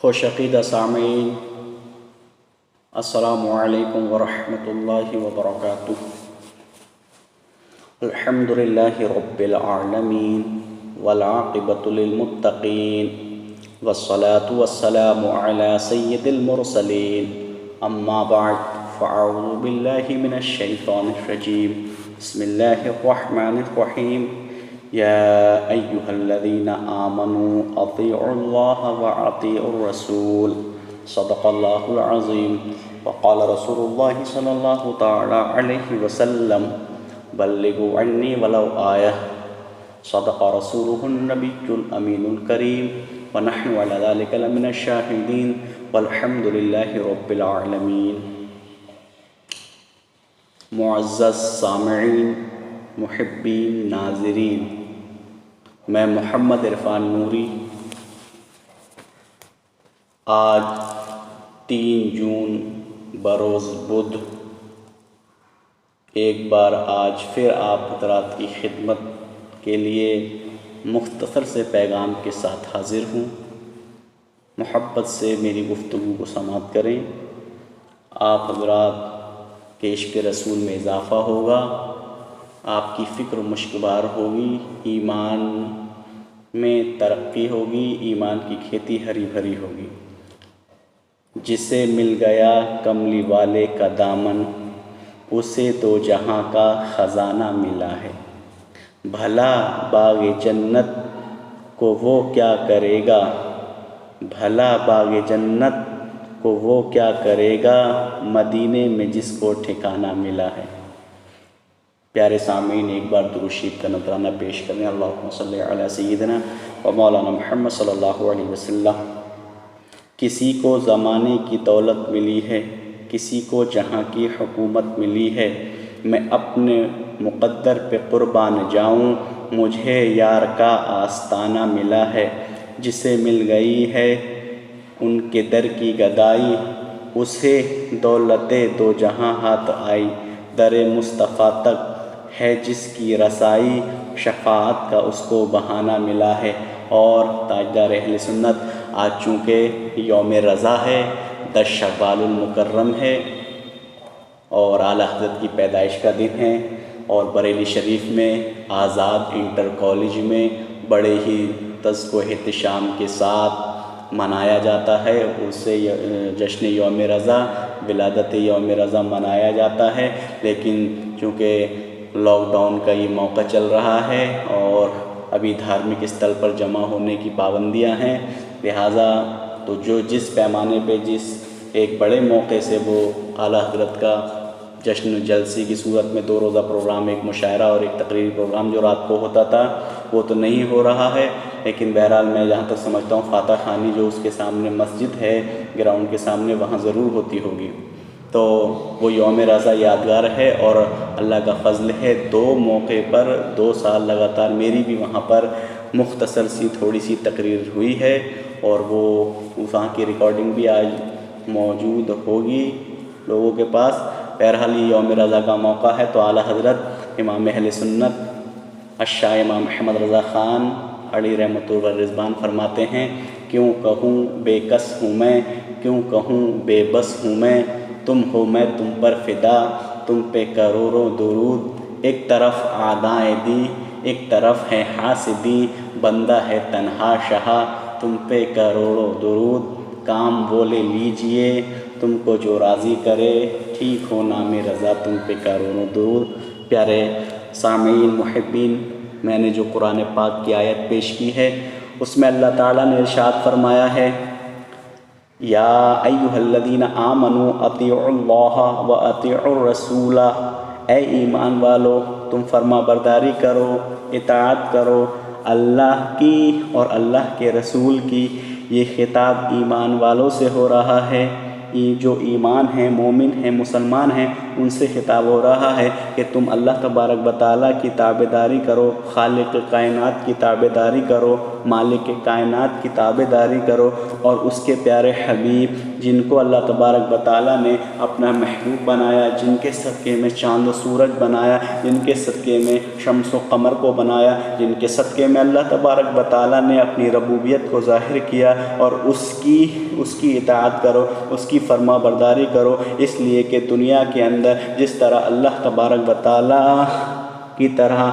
خوش عقیدہ سامعین، السلام علیکم ورحمۃ اللہ وبرکاتہ۔ الحمد للہ رب العالمین والعاقبۃ للمتقین والصلاة والسلام علی سید المرسلین، اما بعد فاعوذ باللہ من الشیطان الرجیم، بسم اللہ الرحمن الرحیم۔ یا ایہا الذین آمنوا اطیعوا اللہ واطیعوا الرسول، صدق اللہ العظیم۔ وقال رسول اللہ صلی اللہ تعالی علیہ وسلم، بلغوا عنی ولو آیہ، صدق رسولہ النبی الامین الکریم، ونحن علی ذلک لمن الشاہدین، والحمد للہ رب العالمین۔ معزز سامعین، محبین، ناظرین، میں محمد عرفان نوری آج 3 جون بروز بدھ ایک بار آج پھر آپ حضرات کی خدمت کے لیے مختصر سے پیغام کے ساتھ حاضر ہوں۔ محبت سے میری گفتگو کو سماعت کریں۔ آپ حضرات کے عشق رسول میں اضافہ ہوگا، آپ کی فکر و مشکبار ہوگی، ایمان میں ترقی ہوگی، ایمان کی کھیتی ہری بھری ہوگی۔ جسے مل گیا کملی والے کا دامن، اسے دو جہاں کا خزانہ ملا ہے۔ بھلا باغ جنت کو وہ کیا کرے گا، بھلا باغ جنت کو وہ کیا کرے گا، مدینے میں جس کو ٹھکانہ ملا ہے۔ پیارے سامعین، ایک بار درود شریف کا نذرانہ پیش کریں۔ اللہم صلی علی سیدنا و مولانا محمد صلی اللہ علیہ وسلم۔ کسی کو زمانے کی دولت ملی ہے، کسی کو جہاں کی حکومت ملی ہے، میں اپنے مقدر پہ قربان جاؤں، مجھے یار کا آستانہ ملا ہے۔ جسے مل گئی ہے ان کے در کی گدائی، اسے دولت دو جہاں ہاتھ آئی۔ در مصطفیٰ تک ہے جس کی رسائی، شفاعت کا اس کو بہانہ ملا ہے۔ اور تاجدار اہل سنت، آج چونکہ یوم رضا ہے، 10 شوال المکرم ہے اور اعلیٰ حضرت کی پیدائش کا دن ہے، اور بریلی شریف میں آزاد انٹر کالج میں بڑے ہی تذک و احتشام کے ساتھ منایا جاتا ہے۔ اسے جشن یوم رضا، ولادت یوم رضا منایا جاتا ہے، لیکن چونکہ لاک ڈاؤن کا یہ موقع چل رہا ہے اور ابھی دھارمک استھل پر جمع ہونے کی پابندیاں ہیں، لہٰذا تو جو جس پیمانے پہ جس ایک بڑے موقع سے وہ اعلیٰ حضرت کا جشن جلسے کی صورت میں 2 روزہ پروگرام، ایک مشاعرہ اور ایک تقریری پروگرام جو رات کو ہوتا تھا، وہ تو نہیں ہو رہا ہے، لیکن بہرحال میں جہاں تک سمجھتا ہوں فاتح خانی جو اس کے سامنے مسجد ہے گراؤنڈ کے سامنے، وہاں ضرور ہوتی ہوگی۔ تو وہ یوم رضا یادگار ہے، اور اللہ کا فضل ہے 2 موقع پر 2 سال لگاتار میری بھی وہاں پر مختصر سی تھوڑی سی تقریر ہوئی ہے، اور وہ وہاں کی ریکارڈنگ بھی آج موجود ہوگی لوگوں کے پاس۔ بہرحال یہ یوم رضا کا موقع ہے، تو اعلیٰ حضرت امام اہل سنت الشاہ امام احمد رضا خان علی رحمۃ اللہ الرضوان فرماتے ہیں، کیوں کہوں بے کس ہوں میں، کیوں کہوں بے بس ہوں میں، تم ہو میں تم پر فدا، تم پہ کروڑوں درود۔ ایک طرف اعدائے دی، ایک طرف ہے حاسدی، بندہ ہے تنہا شہا، تم پہ کروڑوں درود۔ کام وہ لے لیجئے تم کو جو راضی کرے، ٹھیک ہو نام رضا تم پہ کروڑوں درود۔ پیارے سامعین، محبین، میں نے جو قرآن پاک کی آیت پیش کی ہے، اس میں اللہ تعالیٰ نے ارشاد فرمایا ہے، یا ایھا الذین آمنوا اطیعوا اللہ و اطیعوا الرسول، اے ایمان والو تم فرما برداری کرو، اطاعت کرو اللہ کی اور اللہ کے رسول کی۔ یہ خطاب ایمان والوں سے ہو رہا ہے، یہ جو ایمان ہیں، مومن ہیں، مسلمان ہیں، ان سے خطاب ہو رہا ہے کہ تم اللہ تبارک و تعالیٰ کی تابعداری کرو، خالق کائنات کی تابعداری کرو، مالک کائنات کی تابعداری کرو، اور اس کے پیارے حبیب جن کو اللہ تبارک و تعالیٰ نے اپنا محبوب بنایا، جن کے صدقے میں چاند و سورج بنایا، جن کے صدقے میں شمس و قمر کو بنایا، جن کے صدقے میں اللہ تبارک و تعالیٰ نے اپنی ربوبیت کو ظاہر کیا، اور اس کی اطاعت کرو، اس کی فرما برداری کرو، اس لیے کہ دنیا کے اندر جس طرح اللہ تبارک و تعالیٰ کی طرح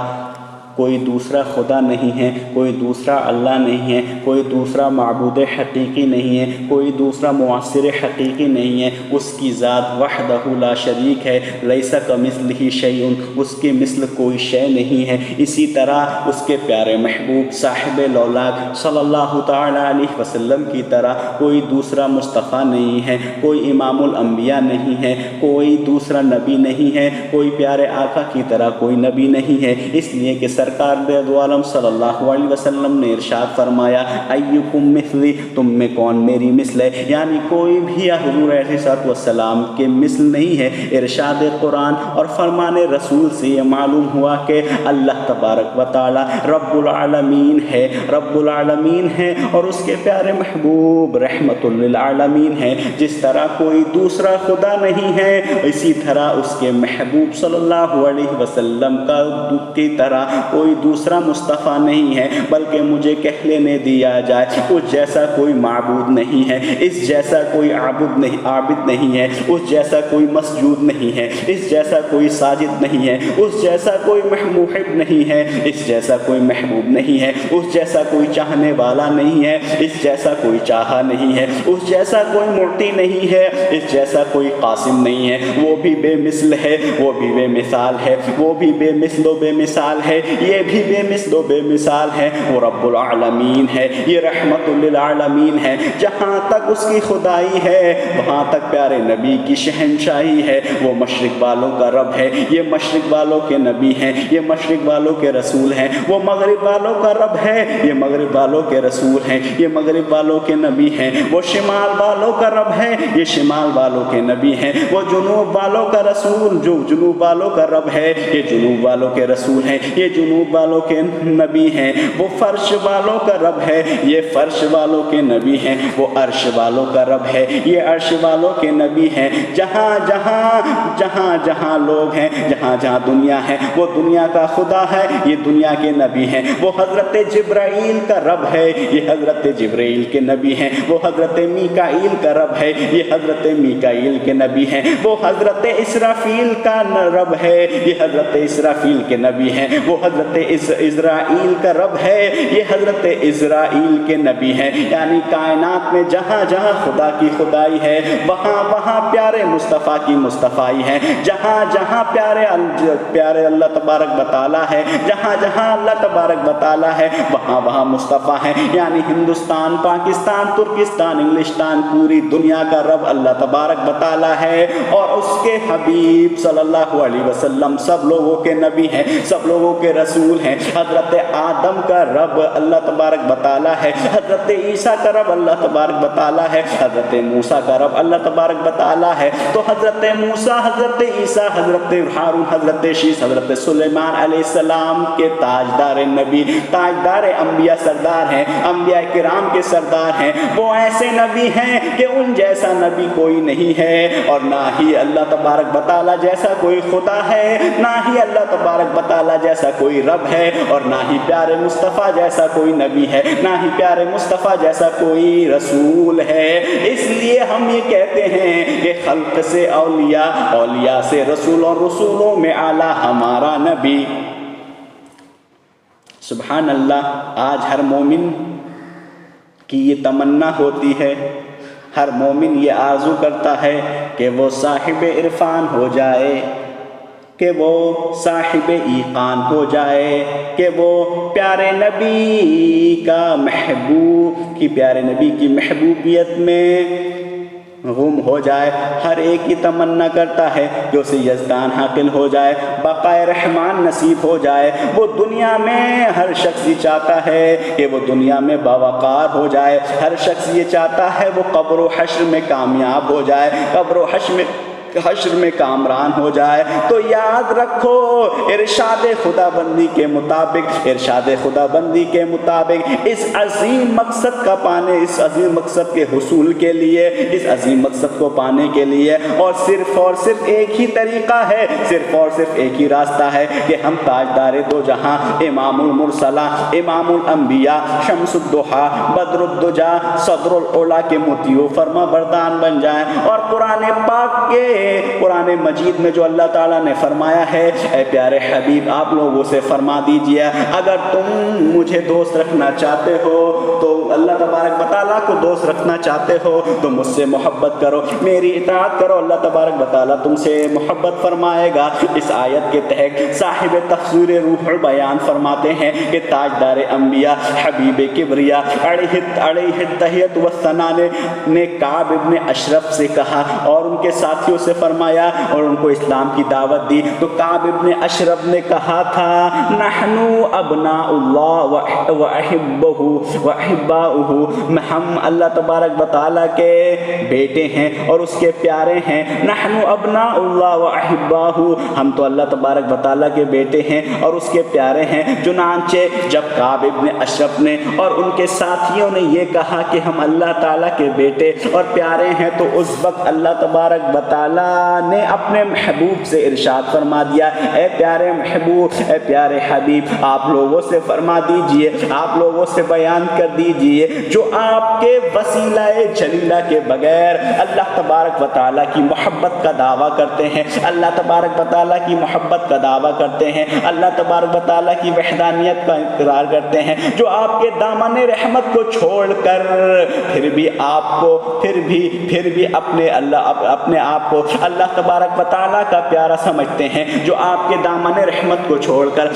کوئی دوسرا خدا نہیں ہے، کوئی دوسرا اللہ نہیں ہے، کوئی دوسرا معبود حقیقی نہیں ہے، کوئی دوسرا معاصر حقیقی نہیں ہے، اس کی ذات وحدہ لا شریک ہے، لیس کمثلہ شیء، اس کے مثل کوئی شے نہیں ہے۔ اسی طرح اس کے پیارے محبوب صاحب لولاک صلی اللہ تعالی علیہ وسلم کی طرح کوئی دوسرا مصطفیٰ نہیں ہے، کوئی امام الانبیاء نہیں ہے، کوئی دوسرا نبی نہیں ہے، کوئی پیارے آقا کی طرح کوئی نبی نہیں ہے۔ اس لیے کہ سرکار دو عالم صلی اللہ علیہ وسلم نے ارشاد فرمایا، ایکم مثلی، تم میں کون میری مثل ہے، یعنی کوئی بھی حضور علیہ السلام کے مثل نہیں ہے۔ ارشاد قرآن اور فرمان رسول سے یہ معلوم ہوا کہ اللہ تبارک و تعالی رب العالمین ہے، رب العالمین ہے، اور اس کے پیارے محبوب رحمت للعالمین ہے۔ جس طرح کوئی دوسرا خدا نہیں ہے، اسی طرح اس کے محبوب صلی اللہ علیہ وسلم کی طرح کوئی دوسرا مصطفیٰ نہیں ہے، بلکہ مجھے کہہ لینے دیا جائے اس جیسا کوئی معبود نہیں ہے، اس جیسا کوئی عابد نہیں ہے، اس جیسا کوئی مسجود نہیں ہے، اس جیسا کوئی ساجد نہیں ہے، اس جیسا کوئی محب نہیں ہے، اس جیسا کوئی محبوب نہیں ہے، اس جیسا کوئی چاہنے والا نہیں ہے، اس جیسا کوئی چاہا نہیں ہے، اس جیسا کوئی معطی نہیں ہے، اس جیسا کوئی قاسم نہیں ہے۔ وہ بھی بے مثل ہے، وہ بھی بے مثال ہے، وہ بھی بے مثل و بے مثال ہے، یہ بھی بے مثل و بے مثال ہے۔ وہ رب العالمین ہے، یہ رحمت للعالمین ہے۔ جہاں تک اس کی خدائی ہے وہاں تک پیارے نبی کی شہنشاہی ہے۔ وہ مشرق والوں کا رب ہے، یہ مشرق والوں کے نبی ہیں، یہ مشرق والوں کے رسول ہیں۔ وہ مغرب والوں کا رب ہے، یہ مغرب والوں کے رسول ہیں، یہ مغرب والوں کے نبی ہیں۔ وہ شمال والوں کا رب ہے، یہ شمال والوں کے نبی ہیں۔ وہ جنوب والوں کا رسول، جو جنوب والوں کا رب ہے، یہ جنوب والوں کے رسول ہیں، یہ جنوب والوں کے نبی ہیں۔ وہ فرش والوں کا رب ہے، یہ فرش والوں کے نبی ہیں۔ وہ عرش والوں کا رب ہے، یہ عرش والوں کے نبی ہیں۔ جہاں لوگ ہیں، جہاں دنیا ہے، وہ دنیا کا خدا ہے، یہ دنیا کے نبی ہیں۔ وہ حضرت جبرائیل کا رب ہے، یہ حضرت جبرائیل کے نبی ہیں۔ وہ حضرت میکائیل کا رب ہے، یہ حضرت میکائیل کے نبی ہیں۔ وہ حضرت اسرافیل کا رب ہے، یہ حضرت اسرافیل کے نبی ہیں۔ وہ حضرت عزرائیل کا رب ہے، یہ حضرت عزرائیل کے نبی ہیں۔ یعنی کائنات میں جہاں جہاں خدا کی خدائی ہے وہاں وہاں پیارے مصطفیٰ کی مصطفیٰ ہے۔ جہاں جہاں پیارے اللہ تبارک و تعالیٰ ہے، جہاں جہاں اللہ تبارک و تعالیٰ ہے وہاں وہاں مصطفیٰ ہے۔ یعنی ہندوستان، پاکستان، ترکستان، انگلستان، پوری دنیا کا رب اللہ تبارک و تعالیٰ ہے، اور اس کے حبیب صلی اللہ علیہ وسلم سب لوگوں کے نبی ہیں، سب لوگوں کے رسول ہیں۔ حضرت آدم کا رب اللہ تبارک و تعالیٰ ہے، حضرت عیسیٰ کا رب اللہ تبارک و تعالیٰ ہے، حضرت موسیٰ کا رب اللہ تبارک و تعالیٰ ہے۔ تو حضرت موسیٰ، حضرت عیسیٰ، حضرت ہارون، حضرت شیس، حضرت سلیمان علیہ السلام کے تاجدار نبی، تاجدار انبیاء سردار ہیں، انبیاء کرام کے سردار ہیں۔ وہ ایسے نبی ہیں کہ ان جیسا نبی کوئی نہیں ہے، اور نہ ہی اللہ تبارک و تعالیٰ جیسا کوئی خدا ہے، نہ ہی اللہ تبارک و تعالیٰ جیسا کوئی رب ہے، اور نہ ہی پیارے مصطفیٰ جیسا کوئی نبی ہے، نہ ہی پیارے مصطفیٰ جیسا کوئی رسول ہے۔ اس لیے ہم یہ کہتے ہیں کہ خلق سے اولیاء، اولیاء سے رسول، اور رسولوں میں اعلیٰ ہمارا نبی۔ سبحان اللہ۔ آج ہر مومن کی یہ تمنا ہوتی ہے، ہر مومن یہ آرزو کرتا ہے کہ وہ صاحب عرفان ہو جائے، کہ وہ صاحب ایقان ہو جائے، کہ وہ پیارے نبی کا محبوب کی، پیارے نبی کی محبوبیت میں گم ہو جائے۔ ہر ایک کی تمنا کرتا ہے کہ اسے یزدان حاصل ہو جائے، بقائے رحمان نصیب ہو جائے۔ وہ دنیا میں ہر شخص یہ چاہتا ہے کہ وہ دنیا میں باوقار ہو جائے، ہر شخص یہ چاہتا ہے وہ قبر و حشر میں کامیاب ہو جائے، قبر و حشر میں کامران ہو جائے۔ تو یاد رکھو ارشاد خدا بندی کے مطابق اس عظیم مقصد کا پانے، اس عظیم مقصد کے حصول کے لیے، اس عظیم مقصد کو پانے کے لیے اور صرف ایک ہی طریقہ ہے، صرف اور صرف ایک ہی راستہ ہے کہ ہم تاجدار دو جہاں، امام المرسلہ، امام الانبیاء، شمس الضحیٰ، بدر الدجا، صدر العلا کے مطیع فرما بردار بن جائیں۔ اور قرآن پاک کے قرآن مجید میں جو اللہ تعالیٰ نے فرمایا ہے، اے پیارے حبیب آپ لوگوں سے فرما دیجئے اگر تم مجھے دوست رکھنا چاہتے ہو تو اللہ تبارک و تعالیٰ کو دوست رکھنا چاہتے ہو تو مجھ سے محبت کرو، میری اطاعت کرو، اللہ تبارک و تعالیٰ تم سے محبت فرمائے گا۔ اس آیت کے تحت صاحب تفسیر روح البیان فرماتے ہیں کہ تاجدار انبیاء حبیب کبریا علیہ التحیۃ والثناء نے کعب ابن اشرف سے کہا اور ان کے ساتھیوں سے فرمایا اور ان کو اسلام کی دعوت دی، تو کعب ابن اشرف نے کہا تھا نحن ابناء اللہ واحباؤہ، ہم اللہ تبارک و تعالیٰ کے بیٹے ہیں اور اس کے پیارے ہیں۔ نحن ابناء اللہ واحباؤہ، ہم تو اللہ تبارک و تعالیٰ کے بیٹے ہیں اور اس کے پیارے ہیں۔ چنانچہ جب کعب ابن اشرف نے اور ان کے ساتھیوں نے یہ کہا کہ ہم اللہ تعالیٰ کے بیٹے اور پیارے ہیں تو اس وقت اللہ تبارک و تعالیٰ نے اپنے محبوب سے ارشاد فرما دیا، اے پیارے محبوب، اے پیارے حبیب آپ لوگوں سے فرما دیجئے، آپ لوگوں سے بیان کر دیجئے جو آپ کے وسیلہ جلیلہ کے بغیر اللہ تبارک و تعالیٰ کی محبت کا دعویٰ کرتے ہیں، اللہ تبارک و تعالیٰ کی محبت کا دعویٰ کرتے ہیں، اللہ تبارک و تعالیٰ کی وحدانیت کا اقرار کرتے ہیں، جو آپ کے دامن رحمت کو چھوڑ کر پھر بھی آپ کو پھر بھی اپنے آپ کو اللہ تبارک و تعالیٰ کا پیارا سمجھتے ہیں، جو آپ کے دامن رحمت کو چھوڑ کر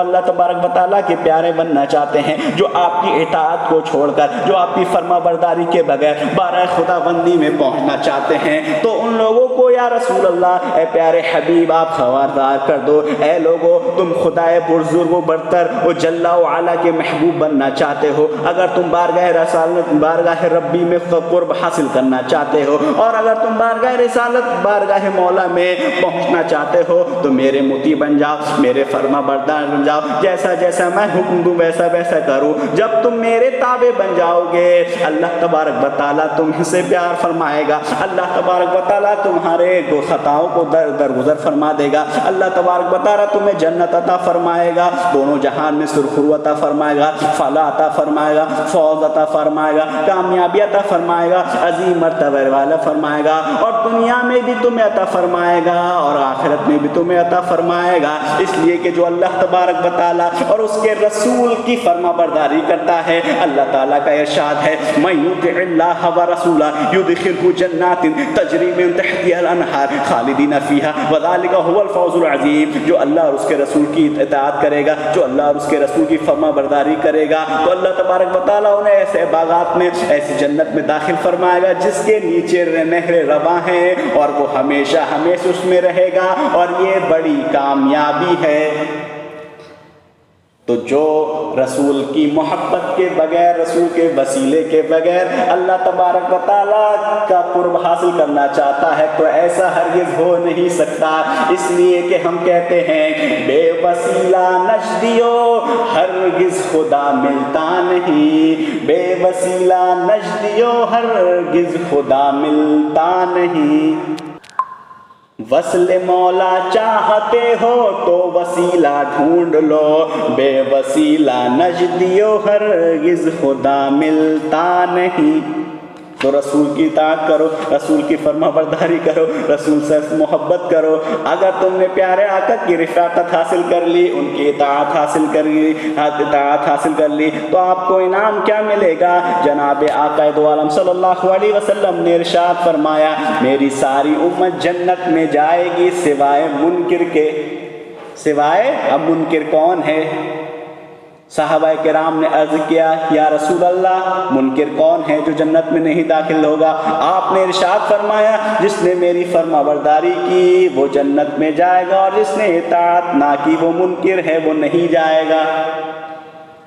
اللہ تبارک و تعالیٰ کے پیارے بننا چاہتے ہیں، جو آپ کی اطاعت کو چھوڑ کر، جو آپ کی فرما برداری کے بغیر بارہ خدا بندی میں پہنچنا چاہتے ہیں، تو ان لوگوں کو یا رسول اللہ اے پیارے حبیب آپ خبردار کر دو، اے لوگو تم خدائے بزرگ و برتر و جل و علا کے محبوب بننا چاہتے ہو، اگر تم بارگاہ ربی میں قرب حاصل کرنا چاہتے ہو اور اگر تم بارگاہ مولا میں پہنچنا چاہتے ہو تو میرے مطیع بن جاؤ، میرے فرما بردار بن جاؤ، جیسا جیسا میں حکم دوں ویسا ویسا کروں۔ جب تم میرے تابع بن جاؤ گے اللہ تبارک و تعالیٰ تم سے پیار فرمائے گا، اللہ تبارک و تعالیٰ تمہارے خطاؤں کو درگزر فرما دے گا، اللہ تبارک و تعالیٰ تمہیں جنت عطا فرمائے گا، دونوں جہان میں سرخرو عطا فرمائے گا، فلاح عطا فرمائے گا، فوز عطا فرمائے گا، کامیابی عطا فرمائے گا، عظیم مرتبہ والا فرمائے گا، اور دنیا میں بھی تمہیں عطا فرمائے گا اور آخرت میں بھی تمہیں عطا فرمائے گا، اس لیے کہ جو اللہ تبارک و تعالیٰ اور اس کے رسول کی فرما برداری کرتا ہے، اللہ تعالیٰ کا ارشاد ہے مَن یُطِعِ اللَّهَ وَرَسُولَهُ يُدْخِلْهُ جَنَّاتٍ تَجْرِی مِن تَحْتِهَا الْأَنْہَارُ خَالِدِینَ فِیہَا وَذَلِکَ هُوَ الْفَوْزُ الْعَظِیمُ۔ جو اللہ اور اس کے رسول کی اطاعت کرے گا، جو اللہ اور اس کے رسول کی فرما برداری کرے گا تو اللہ تبارک و تعالیٰ انہیں ایسے باغات میں، ایسی جنت میں داخل فرمائے گا جس کے نیچے نہریں رواں ہیں اور وہ ہمیشہ اس میں رہے گا، اور یہ بڑی کامیابی ہے۔ تو جو رسول کی محبت کے بغیر، رسول کے وسیلے کے بغیر اللہ تبارک و تعالیٰ کا قرب حاصل کرنا چاہتا ہے تو ایسا ہرگز ہو نہیں سکتا، اس لیے کہ ہم کہتے ہیں بے وسیلہ نجدیو ہرگز خدا ملتا نہیں، بے وسیلہ نجدیو ہرگز خدا ملتا نہیں۔ وصل مولا چاہتے ہو تو وسیلہ ڈھونڈ لو، بے وسیلہ نجدیو ہرگز خدا ملتا نہیں۔ تو رسول کی اطاعت کرو، رسول کی فرما برداری کرو، رسول سے محبت کرو۔ اگر تم نے پیارے آقا کی رفاقت حاصل کر لی، ان کی اطاعت حاصل کر لی تو آپ کو انعام کیا ملے گا؟ جناب آقا دو عالم صلی اللہ علیہ وسلم نے ارشاد فرمایا میری ساری امت جنت میں جائے گی سوائے منکر کے۔ سوائے، اب منکر کون ہے؟ صحابہ کرام نے عرض کیا یا رسول اللہ منکر کون ہے جو جنت میں نہیں داخل ہوگا؟ آپ نے ارشاد فرمایا جس نے میری فرما برداری کی وہ جنت میں جائے گا، اور جس نے اطاعت نہ کی وہ منکر ہے، وہ نہیں جائے گا۔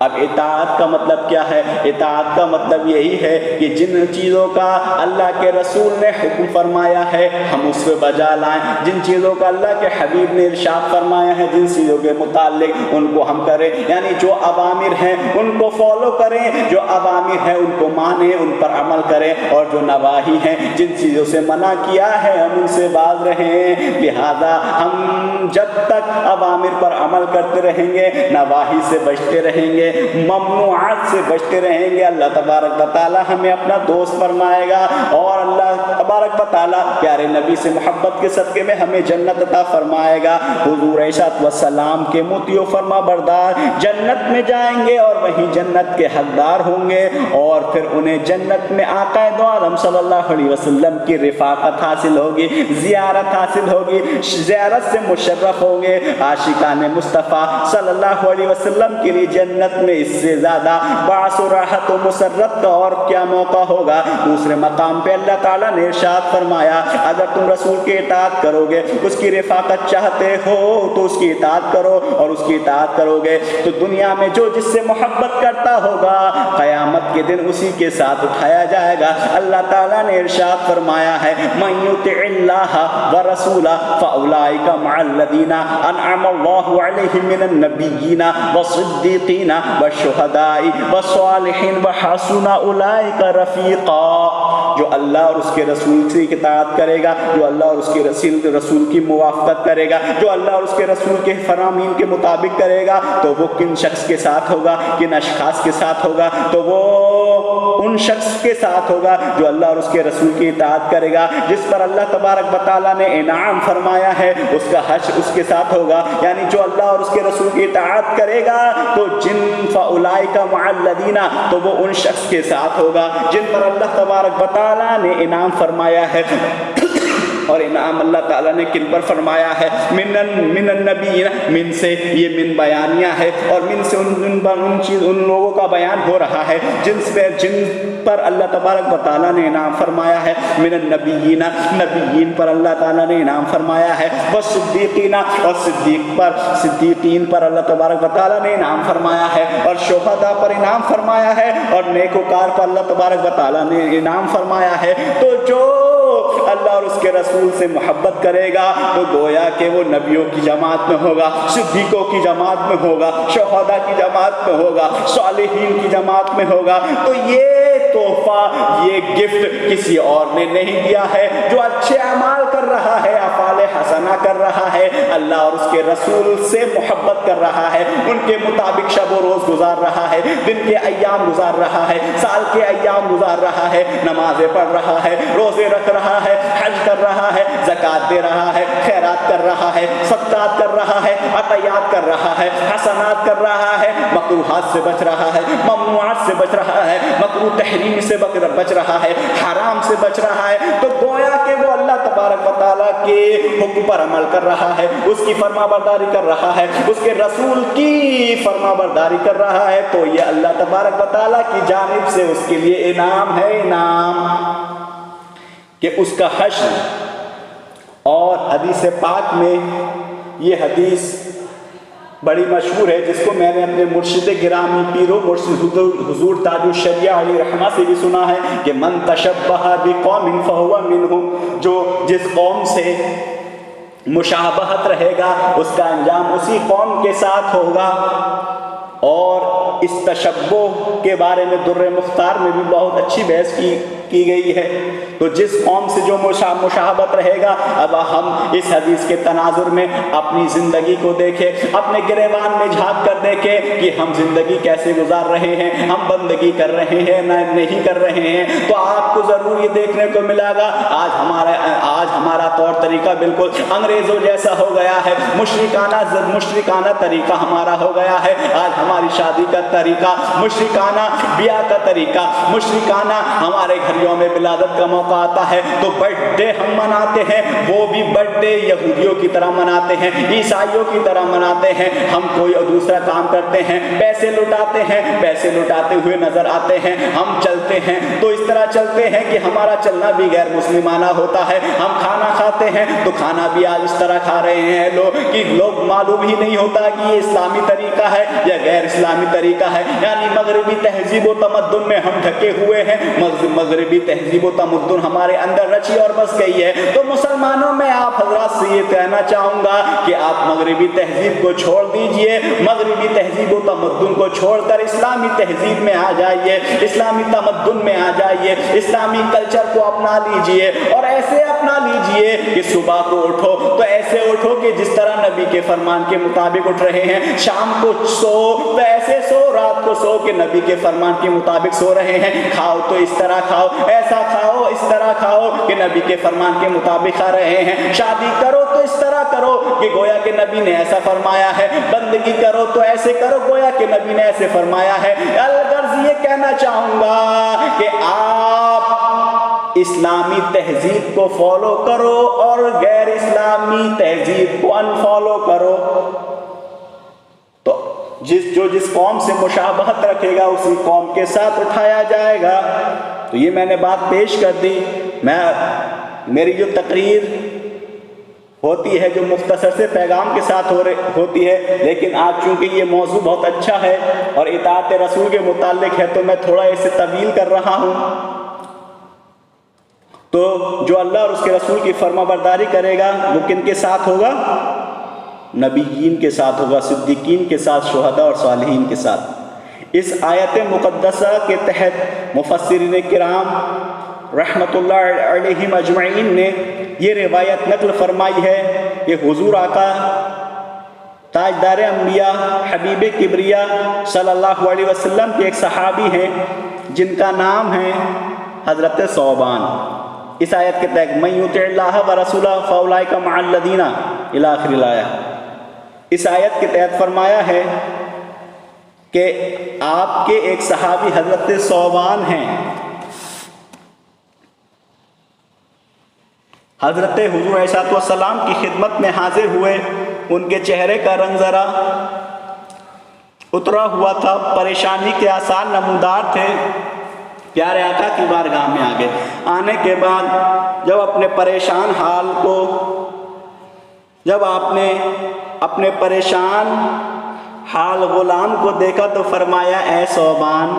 اب اطاعت کا مطلب کیا ہے؟ اطاعت کا مطلب یہی ہے کہ جن چیزوں کا اللہ کے رسول نے حکم فرمایا ہے ہم اس پہ بجا لائیں، جن چیزوں کا اللہ کے حبیب نے ارشاد فرمایا ہے جن چیزوں کے متعلق ان کو ہم کریں، یعنی جو اوامر ہیں ان کو فالو کریں، جو اوامر ہیں ان کو مانیں، ان پر عمل کریں، اور جو نواہی ہیں جن چیزوں سے منع کیا ہے ہم ان سے باز رہیں۔ لہذا ہم جب تک اوامر پر عمل کرتے رہیں گے، نواہی سے بچتے رہیں گے، ممنوعات سے بچتے رہیں گے، اللہ تبارک و تعالی ہمیں اپنا دوست فرمائے گا، اور اللہ تبارک و تعالی پیارے نبی سے محبت کے صدقے میں ہمیں جنت عطا فرمائے گا۔ حضور عیسیٰ والسلام کے مطیع و فرما بردار جنت میں جائیں گے اور وہیں جنت کے حقدار ہوں گے، اور پھر انہیں جنت میں آقا دو عالم صلی اللہ علیہ وسلم کی رفاقت حاصل ہوگی، زیارت حاصل ہوگی، زیارت سے مشرف ہوں گے۔ عاشقان مصطفیٰ صلی اللہ علیہ وسلم کے لیے جنت میں اس سے زیادہ باعث و راحت و مسرت کا اور کیا موقع ہوگا؟ دوسرے مقام پہ اللہ تعالیٰ نے ارشاد فرمایا اگر تم رسول کی اطاعت کرو گے، اس کی رفاقت چاہتے ہو تو اس کی اطاعت کرو، اور اس کی اطاعت کرو گے تو دنیا میں جو جس سے محبت کرتا ہوگا قیامت کے دن اسی کے ساتھ اٹھایا جائے گا۔ اللہ تعالیٰ نے ارشاد فرمایا ہے من یطع اللہ ورسولہ فاولئک مع الذین انعم اللہ علیہم من النبیین والصدیقین والشہداء والصالحین وحسن اولئک رفیقا۔ جو اللہ اور اس کے رسول کی اطاعت کرے گا، جو اللہ اور اس کے رسول کی موافقت کرے گا، جو اللہ اور اس کے رسول کے فرامین کے مطابق کرے گا، تو وہ کن شخص کے ساتھ ہوگا، کن اشخاص کے ساتھ ہوگا؟ تو وہ ان شخص کے ساتھ ہوگا جو اللہ اور اس کے رسول کی اطاعت کرے گا، جس پر اللہ تبارک و تعالیٰ نے انعام فرمایا ہے اس کا حشر اس کے ساتھ ہوگا، یعنی جو اللہ اور اس کے رسول کی اطاعت کرے گا تو جن فاولئک مع الذین، تو وہ ان شخص کے ساتھ ہوگا جن پر اللہ تبارک و تعالیٰ نے انعام فرمایا ہے۔ اور انعام اللہ تعالیٰ نے کن پر فرمایا ہے؟ من النبیین، من سے یہ من بیانیہ ہے، اور من سے ان لوگوں کا بیان ہو رہا ہے جن پر اللہ تبارک و تعالیٰ نے انعام فرمایا ہے۔ من النبیین، نبیین پر اللہ تعالیٰ نے انعام فرمایا ہے، والصدیقین، اور صدیقین پر اللہ تبارک و تعالیٰ نے انعام فرمایا ہے، اور شہداء پر انعام فرمایا ہے، اور نیکوکار پر اللہ تبارک و تعالیٰ نے انعام فرمایا ہے۔ تو جو اللہ اور اس کے رسول سے محبت کرے گا تو گویا کہ وہ نبیوں کی جماعت میں ہوگا، صدیقوں کی جماعت میں ہوگا، شہداء کی جماعت میں ہوگا، صالحین کی جماعت میں ہوگا۔ تو یہ تحفہ، یہ گفٹ کسی اور نے نہیں دیا ہے۔ جو اچھے اعمال کر رہا ہے، افعال حسنہ کر رہا ہے، اللہ اور اس کے رسول سے محبت کر رہا ہے، ان کے مطابق شب و روز گزار رہا ہے، دن کے ایام گزار رہا ہے، سال کے ایام گزار رہا ہے، نمازیں پڑھ رہا ہے، روزے رکھ رہا ہے، حج کر رہا ہے، زکوٰۃ دے رہا ہے، خیرات کر رہا ہے، صدقات کر رہا ہے، عطیات کر رہا ہے، حسنات کر رہا ہے، مکروہات سے بچ رہا ہے، ممنوعات سے بچ رہا ہے، مکروہ تحریم سے بچ رہا ہے، حرام سے بچ رہا ہے، تو گویا کہ وہ اللہ تبارک و تعالیٰ کے حکم پر عمل کر رہا ہے، اس کی فرما برداری کر رہا ہے، اس کے رسول کی فرما برداری کر رہا ہے، تو یہ اللہ تبارک و تعالیٰ کی جانب سے اس کے لیے انعام ہے، انعام کہ اس کا حشر۔ اور حدیث پاک میں یہ حدیث بڑی مشہور ہے، جس کو میں نے اپنے مرشد گرامی پیر و مرشد حضور تاج الشریعہ علیہ رحمہ سے بھی سنا ہے کہ من تشبہ بقوم فہو منہم، جو جس قوم سے مشابہت رہے گا اس کا انجام اسی قوم کے ساتھ ہوگا۔ اور اس تشبہ کے بارے میں در مختار میں بھی بہت اچھی بحث کی گئی ہے۔ تو جس قوم سے جو مشابہت رہے گا، اب ہم اس حدیث کے تناظر میں اپنی زندگی کو دیکھیں، اپنے گریبان میں جھانک کر دیکھیں کہ ہم زندگی کیسے گزار رہے ہیں، ہم بندگی کر رہے ہیں نہیں کر رہے ہیں، تو آپ کو ضرور یہ دیکھنے کو ملے گا آج ہمارا طور طریقہ بالکل انگریزوں جیسا ہو گیا ہے، مشرکانہ طریقہ ہمارا ہو گیا ہے۔ آج ہماری شادی کا طریقہ مشرکانہ، بیاہ کا طریقہ مشرکانہ، ہمارے گھریوں میں ولادت کا موقع آتا ہے تو برتھ ڈے ہم مناتے ہیں، وہ بھی برتھ ڈے یہودیوں کی طرح مناتے ہیں، عیسائیوں کی طرح مناتے ہیں۔ ہم کوئی دوسرا کام کرتے ہیں، پیسے لٹاتے ہیں، پیسے لٹاتے ہوئے نظر آتے ہیں، ہم چلتے ہیں تو اس طرح چلتے ہیں کہ ہمارا چلنا بھی غیر مسلمانہ ہوتا ہے، ہم کھانا کھاتے ہیں تو کھانا بھی آج اس طرح کھا رہے ہیں لوگ معلوم ہی نہیں ہوتا کہ یہ اسلامی طریقہ ہے یا غیر اسلامی طریقہ طریقہ ہے، یعنی مغربی تہذیب و تمدن میں ہم ڈھکے ہوئے ہیں، مغربی تہذیب و تمدن ہمارے اندر رچی اور بس گئی ہے۔ تو مسلمانوں میں آپ حضرات سے یہ کہنا چاہوں گا کہ آپ مغربی تہذیب کو چھوڑ دیجئے، مغربی تہذیب و تمدن کو چھوڑ کر اسلامی تہذیب میں آ جائیے، اسلامی تمدن میں آ جائیے، اسلامی کلچر کو اپنا لیجئے، اور ایسے اپنا لیجئے کہ صبح کو اٹھو تو ایسے اٹھو کہ جس طرح نبی کے فرمان کے مطابق اٹھ رہے ہیں، شام کو سو تو ایسے سو، رات کو سو کہ نبی کے فرمان کے مطابق سو رہے ہیں، کھاؤ تو اس طرح کھاؤ، ایسا کھاؤ، اس طرح کھاؤ کہ نبی کے فرمان کے مطابق کھا رہے ہیں، شادی کرو تو اس طرح کرو کہ گویا کہ نبی نے ایسا فرمایا ہے، بندگی کرو تو ایسے کرو گویا کہ نبی نے ایسے فرمایا ہے۔ الغرض یہ کہنا چاہوں گا کہ آپ اسلامی تہذیب کو فالو کرو اور غیر اسلامی تہذیب کو انفالو کرو۔ تو جس قوم سے مشابہت رکھے گا اسی قوم کے ساتھ اٹھایا جائے گا۔ تو یہ میں نے بات پیش کر دی۔ میری جو تقریر ہوتی ہے جو مختصر سے پیغام کے ساتھ ہوتی ہے، لیکن آج چونکہ یہ موضوع بہت اچھا ہے اور اطاعت رسول کے متعلق ہے تو میں تھوڑا اسے طویل کر رہا ہوں۔ تو جو اللہ اور اس کے رسول کی فرما برداری کرے گا وہ کن کے ساتھ ہوگا؟ نبیین کے ساتھ ہوگا، صدیقین کے ساتھ، شہداء اور صالحین کے ساتھ۔ اس آیت مقدسہ کے تحت مفسرین کرام رحمت اللہ علیہم اجمعین نے یہ روایت نقل فرمائی ہے کہ حضور آقا تاجدار انبیاء حبیب کبریا صلی اللہ علیہ وسلم کے ایک صحابی ہیں جن کا نام ہے حضرت ثوبان۔ اس آیت کے تحت من یطع اللہ ورسولہ فاولئک مع الذین الی آخر الآیہ۔ اس آیت کے تحت فرمایا ہے کہ آپ کے ایک صحابی حضرت ثوبان ہیں، حضرت حضور علیہ السلام کی خدمت میں حاضر ہوئے، ان کے چہرے کا رنگ ذرا اترا ہوا تھا، پریشانی کے آثار نمودار تھے۔ پیارے آقا کی بارگاہ میں آگے آنے کے بعد جب اپنے پریشان حال کو، جب آپ نے اپنے پریشان حال غلام کو دیکھا تو فرمایا اے ثوبان،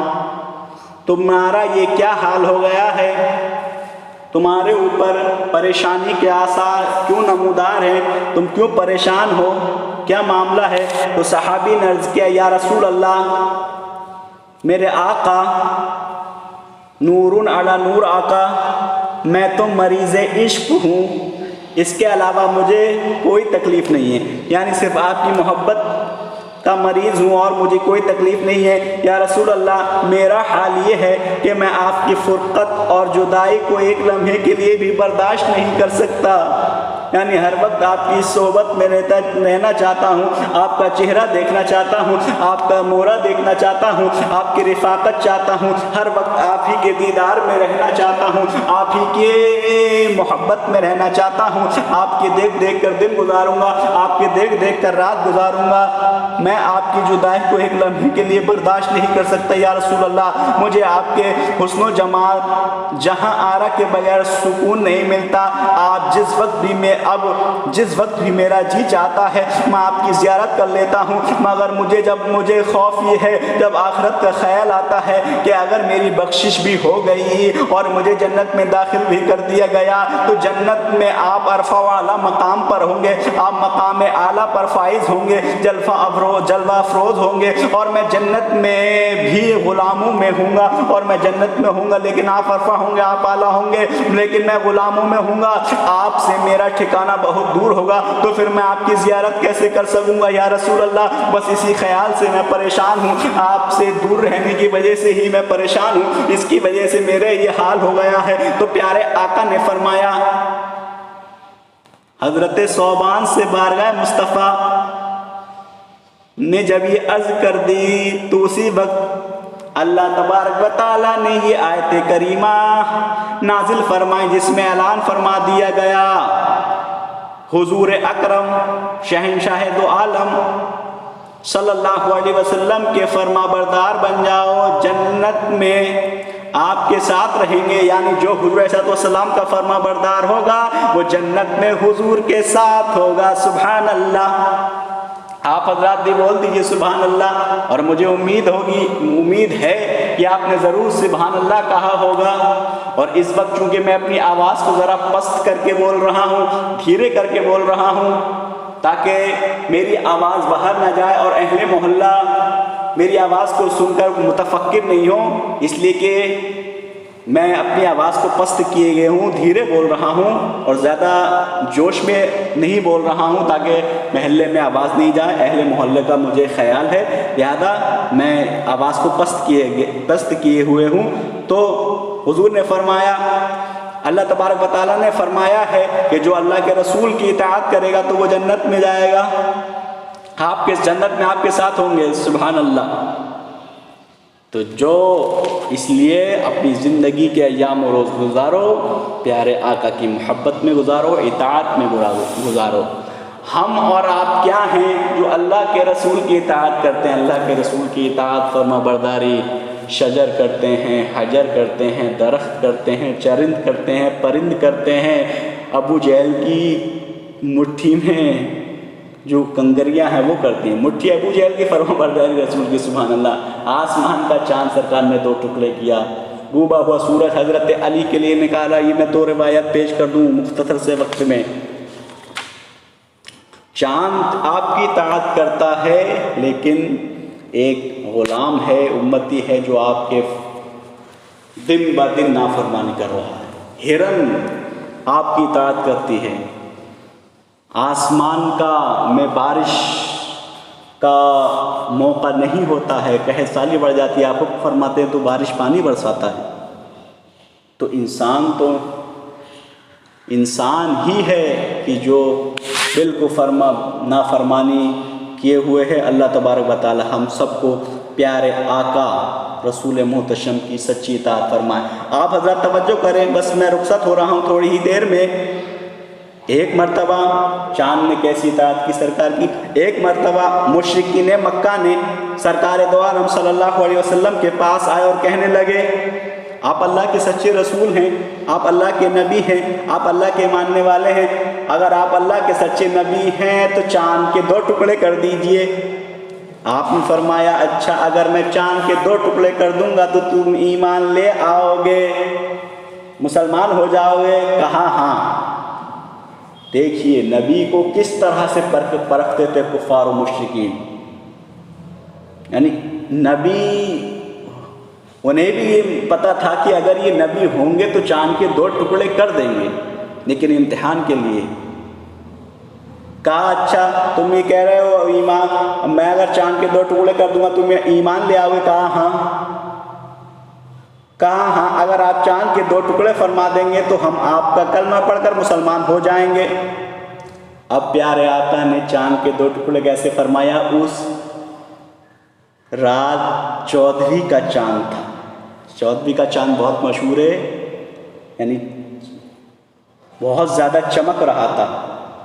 تمہارا یہ کیا حال ہو گیا ہے؟ تمہارے اوپر پریشانی کے آثار کیوں نمودار ہیں؟ تم کیوں پریشان ہو؟ کیا معاملہ ہے؟ تو صحابی نے عرض کیا یا رسول اللہ، میرے آقا نور علی نور آقا، میں تو مریض عشق ہوں، اس کے علاوہ مجھے کوئی تکلیف نہیں ہے، یعنی صرف آپ کی محبت کا مریض ہوں اور مجھے کوئی تکلیف نہیں ہے۔ یا رسول اللہ، میرا حال یہ ہے کہ میں آپ کی فرقت اور جدائی کو ایک لمحے کے لیے بھی برداشت نہیں کر سکتا، یعنی ہر وقت آپ کی صحبت میں رہنا چاہتا ہوں، آپ کا چہرہ دیکھنا چاہتا ہوں، آپ کا مورا دیکھنا چاہتا ہوں، آپ کی رفاقت چاہتا ہوں، ہر وقت آپ ہی کے دیدار میں رہنا چاہتا ہوں، آپ ہی کے محبت میں رہنا چاہتا ہوں، آپ کے دیکھ دیکھ کر دن گزاروں گا، آپ کے دیکھ دیکھ کر رات گزاروں گا، میں آپ کی جدائی کو ایک لمحے کے لیے برداشت نہیں کر سکتا۔ یا رسول اللہ، مجھے آپ کے حسن و جمال جہاں آرا کے بغیر سکون نہیں ملتا، آپ جس وقت بھی میرا جی چاہتا ہے میں آپ کی زیارت کر لیتا ہوں، مگر مجھے خوف یہ ہے جب آخرت کا خیال آتا ہے کہ اگر میری بخشش بھی ہو گئی اور مجھے جنت میں داخل بھی کر دیا گیا تو جنت میں آپ عرفہ والا مقام پر ہوں گے، آپ مقام اعلیٰ پر فائز ہوں گے، جلوہ افروز ہوں گے، اور میں جنت میں بھی غلاموں میں ہوں گا، اور میں جنت میں ہوں گا لیکن آپ عرفہ ہوں گے، آپ اعلیٰ ہوں گے، لیکن میں غلاموں میں ہوں گا، آپ سے میرا ٹھکانہ بہت دور ہوگا، تو پھر میں آپ کی زیارت کیسے کر سکوں گا؟ یا رسول اللہ، بس اسی خیال سے میں پریشان ہوں، آپ سے دور رہنے کی وجہ سے ہی میں پریشان ہوں، اس کی وجہ سے میرے یہ حال ہو گیا ہے۔ تو پیارے آقا نے فرمایا، حضرت ثوبان سے بارگاہ مصطفیٰ نے جب یہ عرض کر دی تو اسی وقت اللہ تبارک و تعالیٰ نے یہ آیت کریمہ نازل فرمائی جس میں اعلان فرما دیا گیا، حضور اکرم شہنشاہ دو عالم صلی اللہ علیہ وسلم کے فرما بردار بن جاؤ، جنت میں آپ کے ساتھ رہیں گے، یعنی جو حضور علیہ السلام کا فرما بردار ہوگا وہ جنت میں حضور کے ساتھ ہوگا۔ سبحان اللہ، آپ حضرات بھی بول دیجئے سبحان اللہ، اور مجھے امید ہے کہ آپ نے ضرور سبحان اللہ کہا ہوگا۔ اور اس وقت چونکہ میں اپنی آواز کو ذرا پست کر کے بول رہا ہوں، دھیرے کر کے بول رہا ہوں، تاکہ میری آواز باہر نہ جائے اور اہل محلہ میری آواز کو سن کر متفکر نہیں ہوں، اس لیے کہ میں اپنی آواز کو پست کیے گئے ہوں، دھیرے بول رہا ہوں اور زیادہ جوش میں نہیں بول رہا ہوں تاکہ محلے میں آواز نہیں جائے، اہل محلے کا مجھے خیال ہے، لہذا میں آواز کو پست کیے ہوئے ہوں۔ تو حضور نے فرمایا، اللہ تبارک و تعالیٰ نے فرمایا ہے کہ جو اللہ کے رسول کی اطاعت کرے گا تو وہ جنت میں جائے گا، آپ کے جنت میں آپ کے ساتھ ہوں گے، سبحان اللہ۔ تو جو اس لیے اپنی زندگی کے ایام و روز گزارو، پیارے آقا کی محبت میں گزارو، اطاعت میں گزارو۔ ہم اور آپ کیا ہیں جو اللہ کے رسول کی اطاعت کرتے ہیں، اللہ کے رسول کی اطاعت فرما برداری، شجر کرتے ہیں، حجر کرتے ہیں، درخت کرتے ہیں، چرند کرتے ہیں، پرند کرتے ہیں، ابو جہل کی مٹھی میں جو کنگریاں ہیں وہ کرتی ہیں، مٹھی ابو جہل کی فرما برداری رسول کی، سبحان اللہ۔ آسمان کا چاند سرکار نے 2 ٹکڑے کیا، ڈوبا ہوا سورج حضرت علی کے لیے نکالا، یہ میں 2 روایت پیش کر دوں مختصر سے وقت میں۔ چاند آپ کی اطاعت کرتا ہے، لیکن ایک غلام ہے، امتی ہے جو آپ کے دن بہ دن نافرمانی کر رہا ہے۔ ہرن آپ کی اطاعت کرتی ہے، آسمان کا میں بارش کا موقع نہیں ہوتا ہے، قحط سالی بڑھ جاتی ہے، آپ حکم فرماتے ہیں تو بارش پانی برساتا ہے۔ تو انسان ہی ہے کہ جو بالکل نافرمانی کیے ہوئے ہے۔ اللہ تبارک و تعالی ہم سب کو پیارے آقا رسول محتشم کی سچی اطاعت فرمائے۔ آپ حضرات توجہ کریں، بس میں رخصت ہو رہا ہوں تھوڑی ہی دیر میں۔ ایک مرتبہ چاند نے کیسی اطاعت کی سرکار کی، ایک مرتبہ مشرکین مکہ نے سرکار دو عالم صلی اللہ علیہ وسلم کے پاس آئے اور کہنے لگے، آپ اللہ کے سچے رسول ہیں، آپ اللہ کے نبی ہیں، آپ اللہ کے ماننے والے ہیں، اگر آپ اللہ کے سچے نبی ہیں تو چاند کے 2 ٹکڑے کر دیجئے۔ آپ نے فرمایا، اچھا اگر میں چاند کے 2 ٹکڑے کر دوں گا تو تم ایمان لے آؤ گے، مسلمان ہو جاؤ گے؟ کہا ہاں۔ دیکھیے نبی کو کس طرح سے پرکھتے تھے کفار و مشرکین، یعنی نبی انہیں بھی یہ پتہ تھا کہ اگر یہ نبی ہوں گے تو چاند کے 2 ٹکڑے کر دیں گے، لیکن امتحان کے لیے کہا اچھا تم یہ کہہ رہے ہو ایمان، میں اگر چاند کے 2 ٹکڑے کر دوں گا تم ایمان لے آؤ گے؟ کہا ہاں۔ کہا ہاں اگر آپ چاند کے 2 ٹکڑے فرما دیں گے تو ہم آپ کا کلمہ پڑھ کر مسلمان ہو جائیں گے۔ اب پیارے آقا نے چاند کے 2 ٹکڑے کیسے فرمایا؟ اس رات 14ویں کا چاند تھا، 14ویں کا چاند بہت مشہور ہے، یعنی بہت زیادہ چمک رہا تھا۔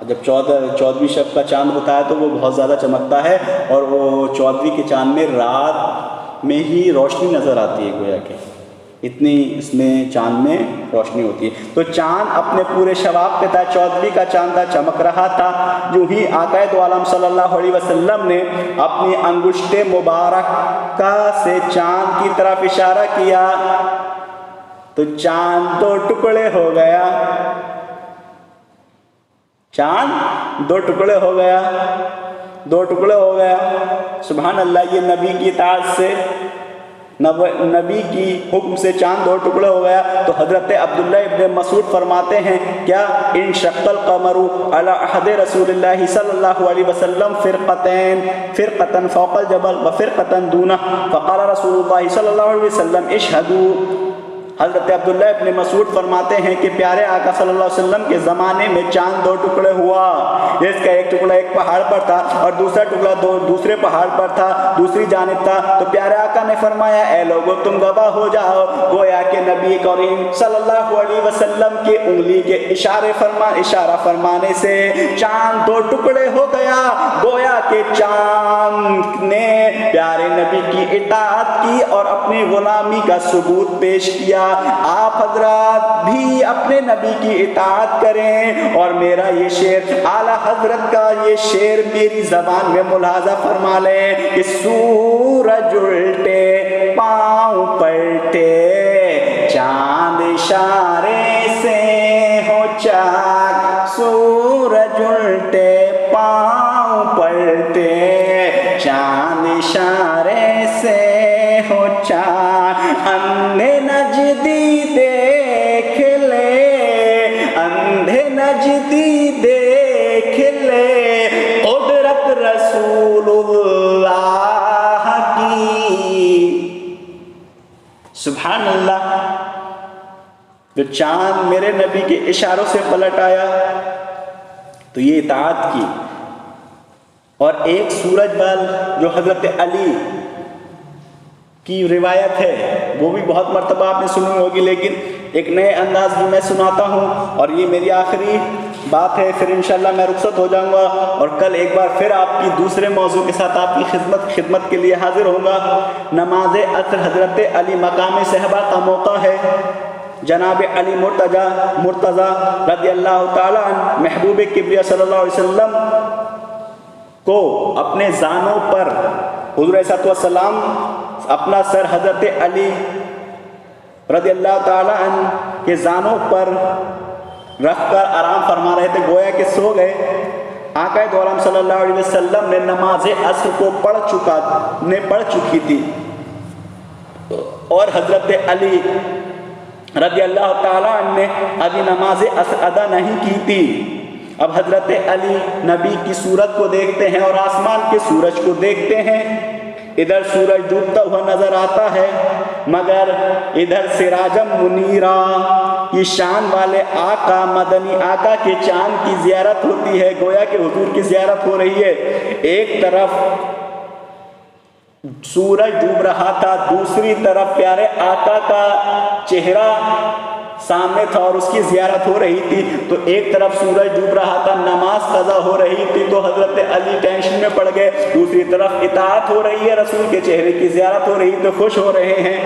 جب 14ویں شب کا چاند ہوتا ہے تو وہ بہت زیادہ چمکتا ہے، اور وہ 14ویں کے چاند میں رات میں ہی روشنی نظر آتی ہے، گویا کہ اتنی اس میں چاند میں روشنی ہوتی ہے۔ تو چاند اپنے پورے شباب پہ تھا، 14ویں کا چاند تھا، چمک رہا تھا۔ جو ہی آقا دو عالم صلی اللہ علیہ وسلم نے اپنی انگشت مبارکہ سے چاند کی طرف اشارہ کیا تو چاند 2 ٹکڑے ہو گیا، چاند 2 ٹکڑے ہو گیا، 2 ٹکڑے ہو گیا۔ سبحان اللہ، یہ نبی کی اطاعت سے، نبی کی حکم سے چاند 2 ٹکڑے ہو گیا۔ تو حضرت عبداللہ ابن مسعود فرماتے ہیں کیا انشق القمر علی عہد رسول اللہ صلی اللہ علیہ وسلم فرقتاً فوق الجبل وفرقتاً دونہ فقال رسول اللہ صلی اللہ علیہ وسلم اشہدوا۔ حضرت عبداللہ ابن مسعود فرماتے ہیں کہ پیارے آقا صلی اللہ علیہ وسلم کے زمانے میں چاند 2 ٹکڑے ہوا، جس کا ایک ٹکڑا ایک پہاڑ پر تھا اور دوسرا ٹکڑا دوسرے پہاڑ پر تھا، دوسری جانب تھا۔ تو پیارے آقا نے فرمایا اے لوگو تم گواہ ہو جاؤ، گویا کہ نبی کریم صلی اللہ علیہ وسلم کے انگلی کے اشارہ فرمانے سے چاند 2 ٹکڑے ہو گیا۔ گویا کہ چاند نے پیارے نبی کی اطاعت کی اور اپنی غلامی کا ثبوت پیش کیا۔ آپ حضرات بھی اپنے نبی کی اطاعت کریں۔ اور میرا یہ شعر، اعلیٰ حضرت کا یہ شعر میری زبان میں ملاحظہ فرما لیں کہ سورج الٹے پاؤں پلٹے، چاند اشارے سے ہو چاک، سورج الٹے پاؤں پلٹے، چاند اشارے سے ہو چاک، اندھے نجدی دیکھ لے، اندھے نجدی دیکھ لے قدرت رسول اللہ کی۔ سبحان اللہ، پھر چاند میرے نبی کے اشاروں سے پلٹ آیا تو یہ اطاعت کی۔ اور ایک سورج بال جو حضرت علی کی روایت ہے وہ بھی بہت مرتبہ آپ نے سنی ہوگی، لیکن ایک نئے انداز میں میں سناتا ہوں، اور یہ میری آخری بات ہے، پھر انشاءاللہ میں رخصت ہو جاؤں گا اور کل ایک بار پھر آپ کی دوسرے موضوع کے ساتھ آپ کی خدمت کے لیے حاضر ہوں گا۔ نماز عصر حضرت علی مقام صحابہ کا موقع ہے۔ جناب علی مرتضیٰ رضی اللہ تعالیٰ عنہ محبوب کبریٰ صلی اللہ علیہ وسلم کو اپنے زانوں پر، حضور علیہ السلام اپنا سر حضرت علی رضی اللہ تعالیٰ عنہ کے زانوں پر رکھ کر آرام فرما رہے تھے، گویا کہ سو گئے۔ آقا دو عالم صلی اللہ علیہ وسلم نے نماز عصر کو پڑھ چکی تھی، اور حضرت علی رضی اللہ تعالیٰ عنہ نے ابھی نماز عصر ادا نہیں کی تھی۔ اب حضرت علی نبی کی صورت کو دیکھتے ہیں اور آسمان کے سورج کو دیکھتے ہیں، ادھر سورج ڈوبتا ہوا نظر آتا ہے، مگر ادھر سراجم منیرا، یہ شان والے آقا، مدنی آقا کے چاند کی زیارت ہوتی ہے، گویا کہ حضور کی زیارت ہو رہی ہے۔ ایک طرف سورج ڈوب رہا تھا، دوسری طرف پیارے آقا کا چہرہ سامنے تھا اور اس کی زیارت ہو رہی تھی۔ تو ایک طرف سورج ڈوب رہا تھا، نماز قضا ہو رہی تھی، تو حضرت علی ٹینشن میں پڑ گئے، دوسری طرف اطاعت ہو رہی ہے، رسول کے چہرے کی زیارت ہو رہی تو خوش ہو رہے ہیں۔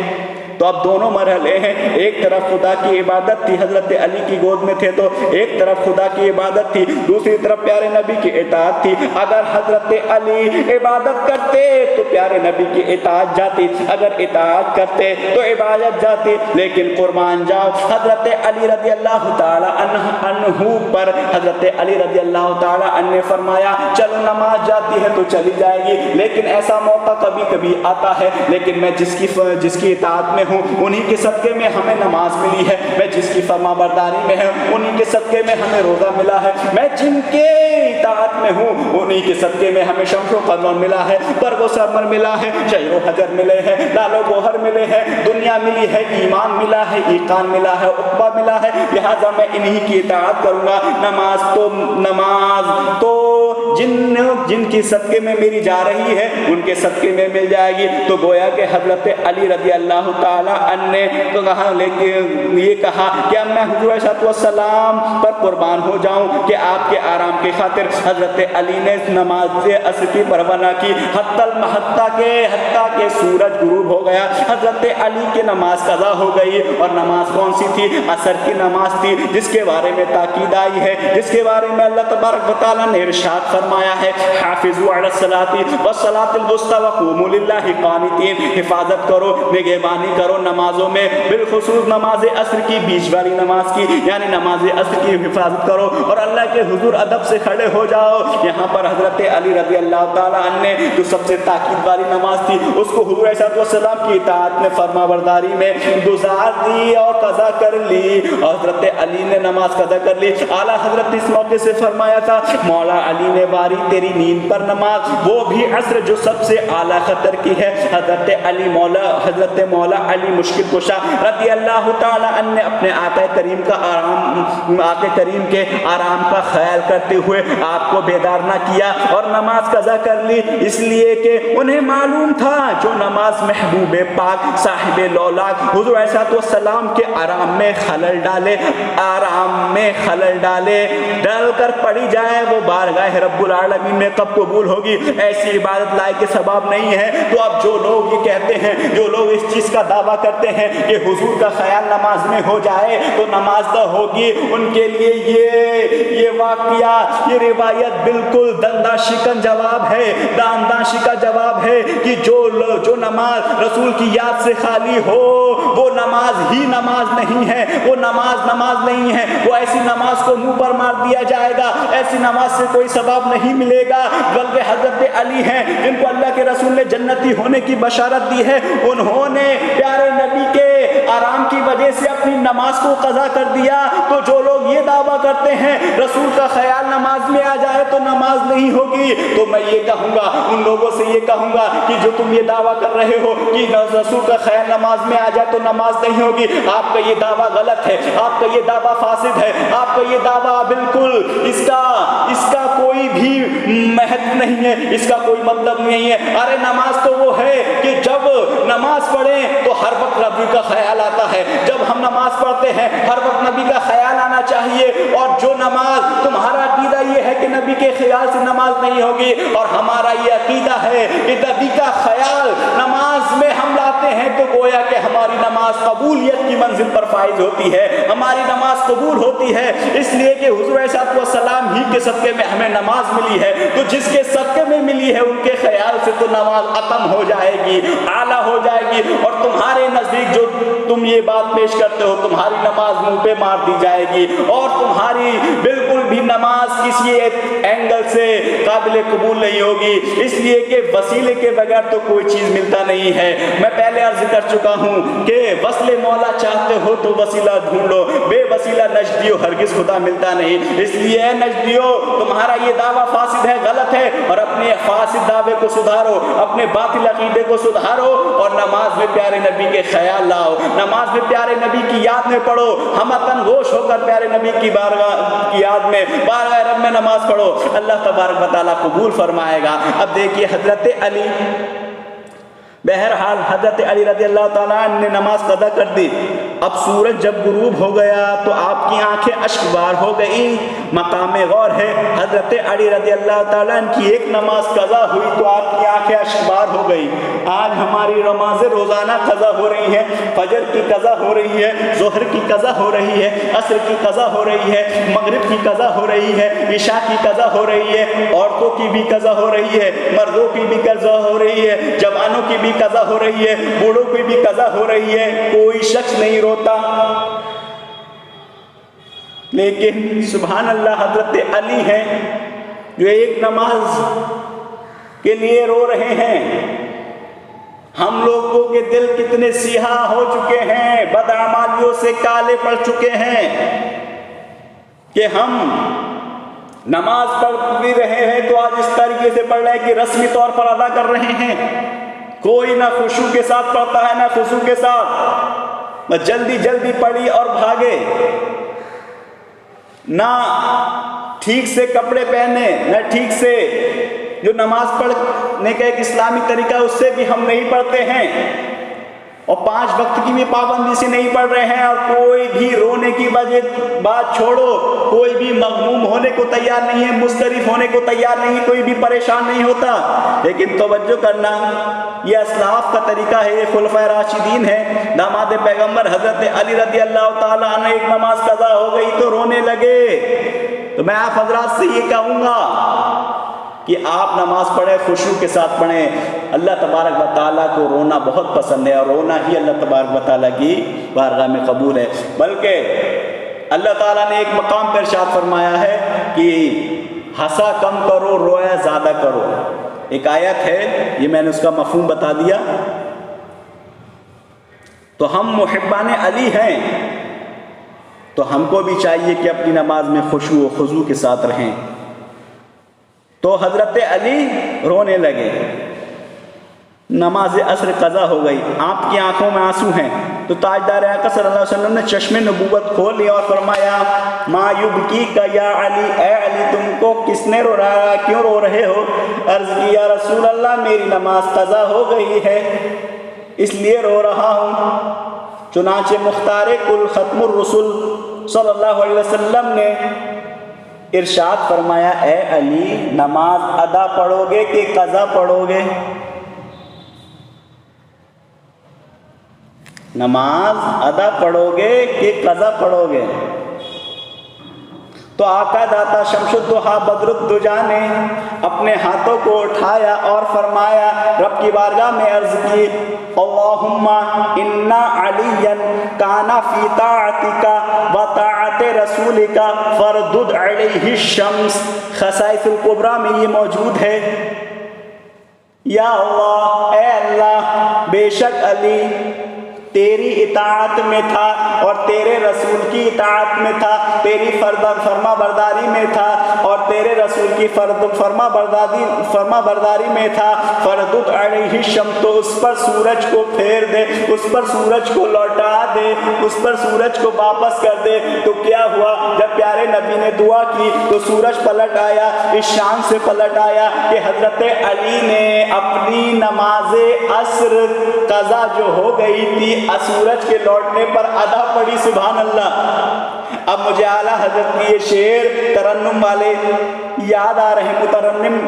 تو اب دونوں مرحلے ہیں، ایک طرف خدا کی عبادت تھی، حضرت علی کی گود میں تھے تو ایک طرف خدا کی عبادت تھی، دوسری طرف پیارے نبی کی اطاعت تھی۔ اگر حضرت علی عبادت کرتے تو پیارے نبی کی اطاعت جاتی، اگر اطاعت کرتے تو عبادت جاتی، لیکن قربان جاؤ حضرت علی رضی اللہ تعالی عنہ پر حضرت علی رضی اللہ تعالی عنہ نے فرمایا چلو نماز جاتی ہے تو چلی جائے گی، لیکن ایسا موقع کبھی کبھی آتا ہے، لیکن میں جس کی اطاعت میں ہوں انہی کے صدقے میں ہمیں نماز ملی ہے، میں جس کی فرما برداری میں ہوں انہی کے صدقے میں ہمیں روزہ ملا ہے، میں جن کے اطاعت میں ہوں انہی کے صدقے میں ہمیں شمس و قمر ملا ہے، برگ و ثمر ملا ہے، شجر و حجر ملے ہیں، لال و گوہر ملے ہیں، دنیا ملی ہے، ایمان ملا ہے، ایقان ملا ہے، عقبہ ملا ہے، لہذا میں انہی کی اطاعت کروں گا۔ نماز تو جن کی صدقے میں میری جا رہی ہے ان کے صدقے میں مل جائے گی۔ تو گویا کہ حضرت علی رضی اللہ تعالیٰ عنہ نے یہ کہا کہ اب میں حضور علیہ السلام پر قربان ہو جاؤں کہ آپ کے آرام کی خاطر حضرت علی نے نماز عصر کی پرواہ نہ کی، حتیٰ کہ سورج غروب ہو گیا، حضرت علی کی نماز قضا ہو گئی۔ اور نماز کون سی تھی؟ عصر کی نماز تھی، جس کے بارے میں تاکید آئی ہے، جس کے بارے میں اللہ تبارک و تعالیٰ نے ارشاد فرمایا ہے حافظوا علی الصلاۃ والصلاۃ الوسطی وقوموا للہ قانتین، حفاظت کرو، نگہبانی کرو نمازوں میں، بالخصوص نماز عصر کی، بیچ والی نماز کی، یعنی نماز عصر کی حفاظت کرو اور اللہ کے حضور ادب سے کھڑے ہو جاؤ۔ یہاں پر حضرت علی رضی اللہ تعالیٰ عنہ نے جو سب سے تاکید والی نماز تھی اس کو حضور علیہ السلام کی اطاعت میں، فرما برداری میں گزار دی اور قضا کر لی، اور حضرت علی نے نماز قضا کر لی۔ اعلیٰ حضرت اس موقع سے فرمایا تھا مولا علی نے واری تیری نیند پر نماز، وہ بھی عصر جو سب سے اعلیٰ خطر کی ہے۔ حضرت مولا علی مشکل کشا رضی اللہ تعالی عنہ نے اپنے آقا کریم کے آرام کا خیال کرتے ہوئے آپ کو بیدار نہ کیا اور نماز قضا کر لی، اس لیے کہ انہیں معلوم تھا جو نماز محبوب پاک صاحب لولاک حضور علیہ السلام کے آرام میں خلل ڈال کر پڑھی جائے وہ بارگاہ رب رب العالمین میں کب قبول ہوگی؟ ایسی عبادت لائق کے ثواب نہیں ہے۔ تو اب جو لوگ یہ کہتے ہیں، جو لوگ اس چیز کا دعویٰ کرتے ہیں کہ حضور کا خیال نماز میں ہو جائے تو نماز نہ ہوگی، ان کے لیے یہ واقعہ، یہ روایت بالکل دندہ شکن جواب ہے، داندان شکن جواب ہے کہ جو نماز رسول کی یاد سے خالی ہو وہ نماز ہی نماز نہیں ہے، وہ نماز نہیں ہے، وہ ایسی نماز کو منہ پر مار دیا جائے گا، ایسی نماز سے کوئی ثواب نہیں ملے گا۔ بلکہ حضرت علی ہیں جن کو اللہ کے رسول نے جنتی ہونے کی بشارت دی ہے، انہوں نے پیارے نبی کے آرام کی وجہ سے اپنی نماز کو قضا کر دیا۔ تو جو لوگ یہ دعویٰ کرتے ہیں رسول کا خیال نماز میں آ جائے تو نماز نہیں ہوگی، تو میں یہ کہوں گا، ان لوگوں سے یہ کہوں گا کہ جو تم یہ دعویٰ کر رہے ہو کہ رسول کا خیال نماز میں آ جائے تو نماز نہیں ہوگی، آپ کا یہ دعویٰ غلط ہے، آپ کا یہ دعویٰ فاسد ہے، آپ کا یہ دعویٰ بالکل اس کا کوئی بھی مہتو نہیں ہے، اس کا کوئی مطلب نہیں ہے۔ ارے نماز تو وہ ہے کہ جب نماز پڑھیں تو ہر وقت نبی کا خیال آتا ہے، جب ہم نماز پڑھتے ہیں ہر وقت نبی کا خیال آنا چاہیے۔ اور جو نماز تمہارا عقیدہ یہ ہے کہ نبی کے خیال سے نماز نہیں ہوگی، اور ہمارا یہ عقیدہ ہے کہ نبی کا خیال نماز میں ہم لاتے ہیں تو گویا کہ ہماری نماز قبولیت کی منزل پر فائز ہوتی ہے، ہماری نماز قبول ہوتی ہے، اس لیے کہ حضور علیہ السلام ہی کے صدقے میں ہمیں نماز ملی ہے۔ تو جس کے صدقے میں ملی ہے ان کے خیال سے تو نماز ختم ہو جائے گی، اعلیٰ ہو جائے گی، اور تمہارے نزدیک جو تم یہ بات پیش کرتے ہو تمہاری نماز منہ پہ مار دی جائے گی، اور تمہاری بالکل بھی نماز کسی اینگل سے قابل قبول نہیں ہوگی، اس لیے کہ وسیلے کے بغیر تو کوئی چیز ملتا نہیں ہے۔ میں پہلے عرض کر چکا ہوں کہ وصل مولا چاہتے ہو تو وسیلہ ڈھونڈو، بے وسیلہ نجدیو ہرگز خدا ملتا نہیں۔ اس لیے اے نجدیو تمہارا یہ دعویٰ فاسد ہے، غلط ہے، اور اپنے فاسد دعوے کو سدھارو، اپنے باطل عقیدے کو سدھارو، اور نماز میں پیارے نبی کے خیال لاؤ، نماز میں پیارے نبی کی یاد میں پڑھو، ہمتن گوش ہو کر پیارے نبی کی بارگاہ کی یاد میں بارگاہ رب میں نماز پڑھو، اللہ تبارک و تعالیٰ قبول فرمائے گا۔ اب دیکھیے حضرت علی، بہرحال حضرت علی رضی اللہ تعالیٰ عنہ نے نماز قضا کر دی۔ اب سورج جب غروب ہو گیا تو آپ کی آنکھیں اشک بار ہو گئی۔ مقام غور ہے، حضرت علی رضی اللہ تعالیٰ عنہ کی ایک نماز قضا ہوئی تو آپ کی آنکھیں اشک بار ہو گئی۔ آج ہماری نمازیں روزانہ قضا ہو رہی ہیں، فجر کی قضا ہو رہی ہے، ظہر کی قضا ہو رہی ہے، عصر کی قضا ہو رہی ہے، مغرب کی قضا ہو رہی ہے، عشاء کی قضا ہو رہی ہے، عورتوں کی بھی قضا ہو رہی ہے، مردوں کی بھی قضا ہو رہی ہے، جوانوں کی بھی قضا ہو رہی ہے، بوڑھوں کی بھی قضا ہو رہی ہے، کوئی شخص نہیں روتا۔ لیکن سبحان اللہ حضرت علی ہیں جو ایک نماز کے لیے رو رہے ہیں۔ ہم لوگوں کے دل کتنے سیاہ ہو چکے ہیں، بدعمالیوں سے کالے پڑ چکے ہیں کہ ہم نماز پڑھ بھی رہے ہیں تو آج اس طریقے سے پڑھ رہے ہیں کہ رسمی طور پر ادا کر رہے ہیں، کوئی نہ خشوع کے ساتھ پڑھتا ہے نہ خضوع کے ساتھ، بس جلدی جلدی پڑھی اور بھاگے، نہ ٹھیک سے کپڑے پہنے، نہ ٹھیک سے جو نماز پڑھنے کا ایک اسلامی طریقہ اس سے بھی ہم نہیں پڑھتے ہیں، اور 5 وقت کی بھی پابندی سے نہیں پڑھ رہے ہیں، اور کوئی بھی رونے کی وجہ بات چھوڑو، کوئی بھی مغموم ہونے کو تیار نہیں ہے، مضطرب ہونے کو تیار نہیں، کوئی بھی پریشان نہیں ہوتا۔ لیکن توجہ کرنا، یہ اسلاف کا طریقہ ہے، یہ خلفائے راشدین ہے، داماد پیغمبر حضرت علی رضی اللہ تعالیٰ عنہ ایک نماز قضا ہو گئی تو رونے لگے۔ تو میں آپ حضرات سے یہ کہوں گا کہ آپ نماز پڑھیں، خشوع کے ساتھ پڑھیں۔ اللہ تبارک و تعالیٰ کو رونا بہت پسند ہے، اور رونا ہی اللہ تبارک و تعالیٰ کی بارگاہ میں قبول ہے۔ بلکہ اللہ تعالیٰ نے ایک مقام پر ارشاد فرمایا ہے کہ ہنسا کم کرو، رویا زیادہ کرو۔ ایک آیت ہے، یہ میں نے اس کا مفہوم بتا دیا۔ تو ہم محبان علی ہیں تو ہم کو بھی چاہیے کہ اپنی نماز میں خشوع و خضوع کے ساتھ رہیں۔ تو حضرت علی رونے لگے، نماز عصر قضا ہو گئی، آپ کی آنکھوں میں آنسو ہیں۔ تو تاجدار آقا صلی اللہ علیہ وسلم نے چشم نبوت کھول لیا اور فرمایا، ما یبکیک یا علی، اے علی تم کو کس نے رو رہا ہے، کیوں رو رہے ہو؟ عرض کی یا رسول اللہ میری نماز قضا ہو گئی ہے اس لیے رو رہا ہوں۔ چنانچہ مختار کل ختم الرسل صلی اللہ علیہ وسلم نے ارشاد فرمایا اے علی نماز ادا پڑھو گے کہ قضا پڑھو گے؟ نماز ادا پڑھو گے کہ قضا پڑھو گے؟ تو آقا داتا شمس الضحیٰ بدر الدجا نے اپنے ہاتھوں کو اٹھایا اور فرمایا، رب کی بارگاہ میں عرض کی، اللہم انا علیا کان فی طاعتک و طاعت رسولک فردد علیہ الشمس۔ خصائص الکبریٰ میں یہ موجود ہے۔ یا اللہ، اے اللہ، بے شک علی تیری اطاعت میں تھا اور تیرے رسول کی اطاعت میں تھا، تیری فرما برداری میں تھا اور تیرے رسول کی فرما برداری میں تھا۔ فردد علیہ الشمس، تو اس پر سورج کو پھیر دے، اس پر سورج کو لوٹا دے، اس پر سورج کو واپس کر دے۔ تو کیا ہوا؟ جب پیارے نبی نے دعا کی تو سورج پلٹ آیا، اس شان سے پلٹ آیا کہ حضرت علی نے اپنی نماز عصر قضا جو ہو گئی تھی سورج کے لوٹنے پر ادا پڑھی۔ سبحان اللہ۔ اب مجھے اعلیٰ حضرت کی یہ شعر ترنم والے یاد آ رہے ہیں،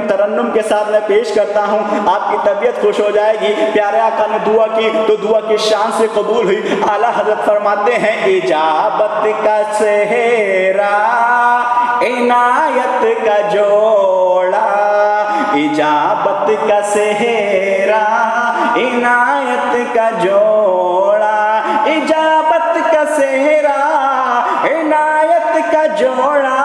ترنم کے ساتھ میں پیش کرتا ہوں، آپ کی طبیعت خوش ہو جائے گی۔ پیارے آقا نے دعا کی تو دعا کی شان سے قبول ہوئی۔ اعلیٰ حضرت فرماتے ہیں، اجابت کا سہرا عنایت کا جوڑا، اجابت کا سہرا عنایت کا جوڑا، اجابت کا سہرا عنایت کا جوڑا،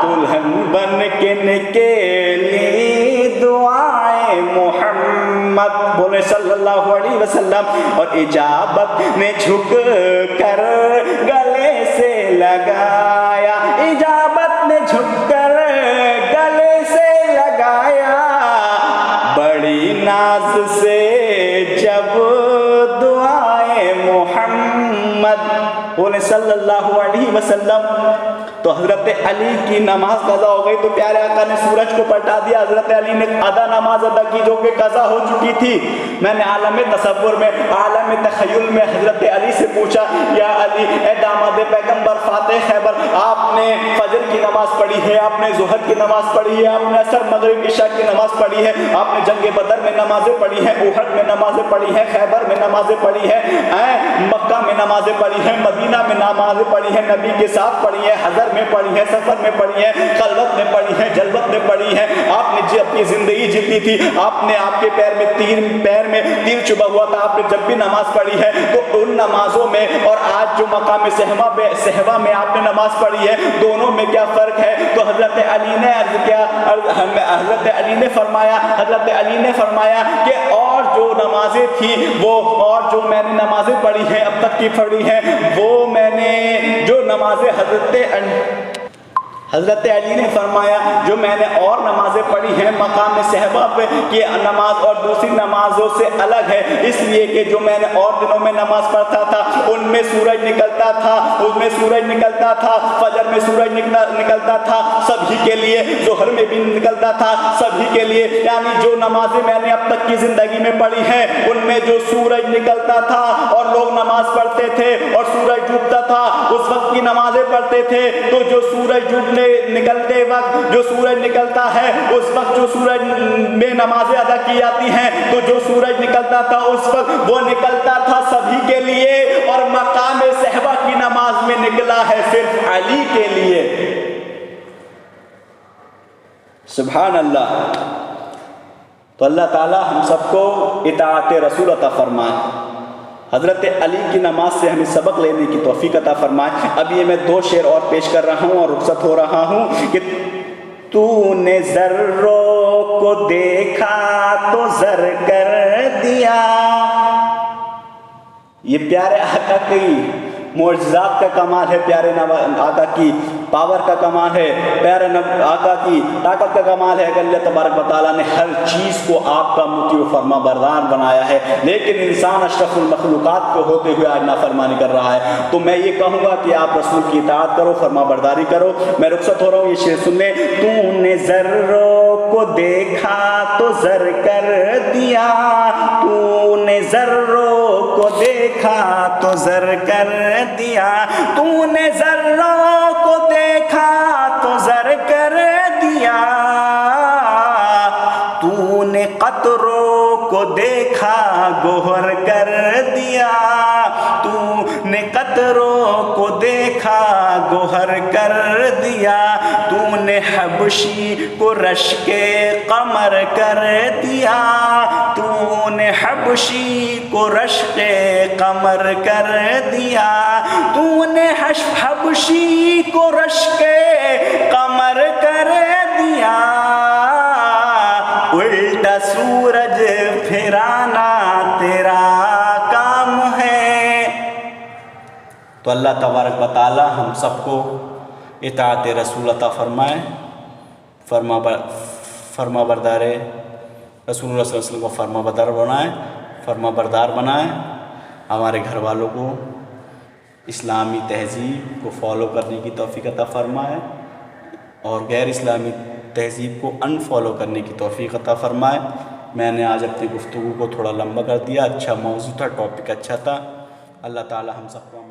دلہن بن کے نکلی دعائیں محمد، بولے صلی اللہ علیہ وسلم۔ اور اجابت نے جھک کر گلے سے لگایا، اجابت نے جھک کر گلے سے لگایا، بڑی ناز سے جب دعائیں محمد، بولے صلی اللہ علیہ وسلم۔ تو حضرت علی کی نماز قضا ہو گئی تو پیارے آقا نے سورج کو پلٹا دیا، حضرت علی نے نماز ادا کی جو کہ قضا ہو چکی تھی۔ میں نے عالم تصور میں، عالم تخیل میں حضرت علی سے پوچھا، یا علی اے داماد پیغمبر فاتح خیبر، آپ نے فجر کی نماز پڑھی ہے، آپ نے ظہر کی نماز پڑھی ہے، آپ نے عصر مغرب عشاء کی نماز پڑھی ہے، آپ نے جنگ بدر میں نمازیں پڑھی ہیں، احد میں نمازیں پڑھی ہیں، خیبر میں نمازیں پڑھی ہیں، مکہ میں نمازیں پڑھی ہیں، مدینہ میں نمازیں پڑھی ہیں، نبی کے ساتھ پڑھی ہیں، حضر میں پڑھی ہے، سفر میں پڑھی ہے، خلوت میں پڑھی ہے، جلوت میں پڑھی ہے۔ آپ نے اپنی زندگی جیتی تھی، آپ نے آپ کے پیر میں تیر چبھا ہوا تھا، آپ نے جب بھی نماز پڑھی ہے تو ان نمازوں میں اور آج جو مقام صحبہ میں آپ نے نماز پڑھی ہے، دونوں میں کیا فرق ہے؟ تو حضرت علی نے عرض کیا، حضرت علی نے فرمایا کہ اور جو نمازیں تھیں وہ، اور جو میں نے نمازیں پڑھی ہیں اب تک کی پڑھی ہیں، وہ میں نے جو نمازیں حضرت علی نے فرمایا جو میں نے اور نمازیں پڑھی ہیں مقام صحبہ پہ کی نماز اور دوسری نمازوں سے الگ ہے، اس لیے کہ جو میں نے اور دنوں میں نماز پڑھتا تھا ان میں سورج نکلتا تھا، فجر میں سورج نکلتا تھا سبھی کے لیے، ظہر میں بھی نکلتا تھا سبھی کے لیے، یعنی جو نمازیں میں نے اب تک کی زندگی میں پڑھی ہیں ان میں جو سورج نکلتا تھا اور لوگ نماز پڑھتے تھے اور سورج ڈوبتا تھا اس وقت کی نمازیں پڑھتے تھے، تو جو سورج نکلتے وقت جو سورج نکلتا ہے اس وقت جو سورج میں نمازیں ادا کی جاتی ہیں، تو جو سورج نکلتا تھا اس وقت وہ نکلتا تھا سبھی کے لیے، اور مقام صحبہ کی نماز میں نکلا ہے صرف علی کے لیے۔ سبحان اللہ۔ تو اللہ تعالی ہم سب کو اطاعت رسول عطا فرمائے، حضرت علی کی نماز سے ہمیں سبق لینے کی توفیق عطا فرمائے۔ اب یہ میں 2 شعر اور پیش کر رہا ہوں اور رخصت ہو رہا ہوں کہ تو نے ذروں کو دیکھا تو زر کر دیا، یہ پیارے آقا کی معجزات کا کمال ہے، پیارے آقا کی پاور کا کمال ہے، پیارے آقا کی طاقت کا کمال ہے کہ اللہ تبارک و تعالیٰ نے ہر چیز کو آپ کا مطیع و فرما بردار بنایا ہے، لیکن انسان اشرف المخلوقات کو ہوتے ہوئے آج نافرمانی کر رہا ہے۔ تو میں یہ کہوں گا کہ آپ رسول کی اطاعت کرو، فرما برداری کرو۔ میں رخصت ہو رہا ہوں، یہ شعر سن لیں۔ تو نے ذروں کو دیکھا تو زر کر دیا، تو نے ذروں کو دیکھا تو زر کر دیا، تو نے ذروں کو دیکھا تو زر گوہر کر دیا، تو نے قطروں کو دیکھا گوہر کر دیا، تو نے حبشی کو رشک قمر کر دیا، تو نے حبشی کو رشک قمر کر دیا، تو نے حبشی کو رشک قمر کر دیا، الٹا سورج پھرانا تیرا کام ہے۔ تو اللہ تبارک و تعالی ہم سب کو اطاعت رسول عطا فرمائے، فرما بردار رسول اللہ صلی اللہ علیہ وسلم کو فرما بردار بنائے، فرما بردار بنائے، ہمارے گھر والوں کو اسلامی تہذیب کو فالو کرنے کی توفیق عطا فرمائے اور غیر اسلامی تہذیب کو ان فالو کرنے کی توفیق عطا فرمائے۔ میں نے آج اپنی گفتگو کو تھوڑا لمبا کر دیا، اچھا موضوع تھا، ٹاپک اچھا تھا۔ اللہ تعالی ہم سب کو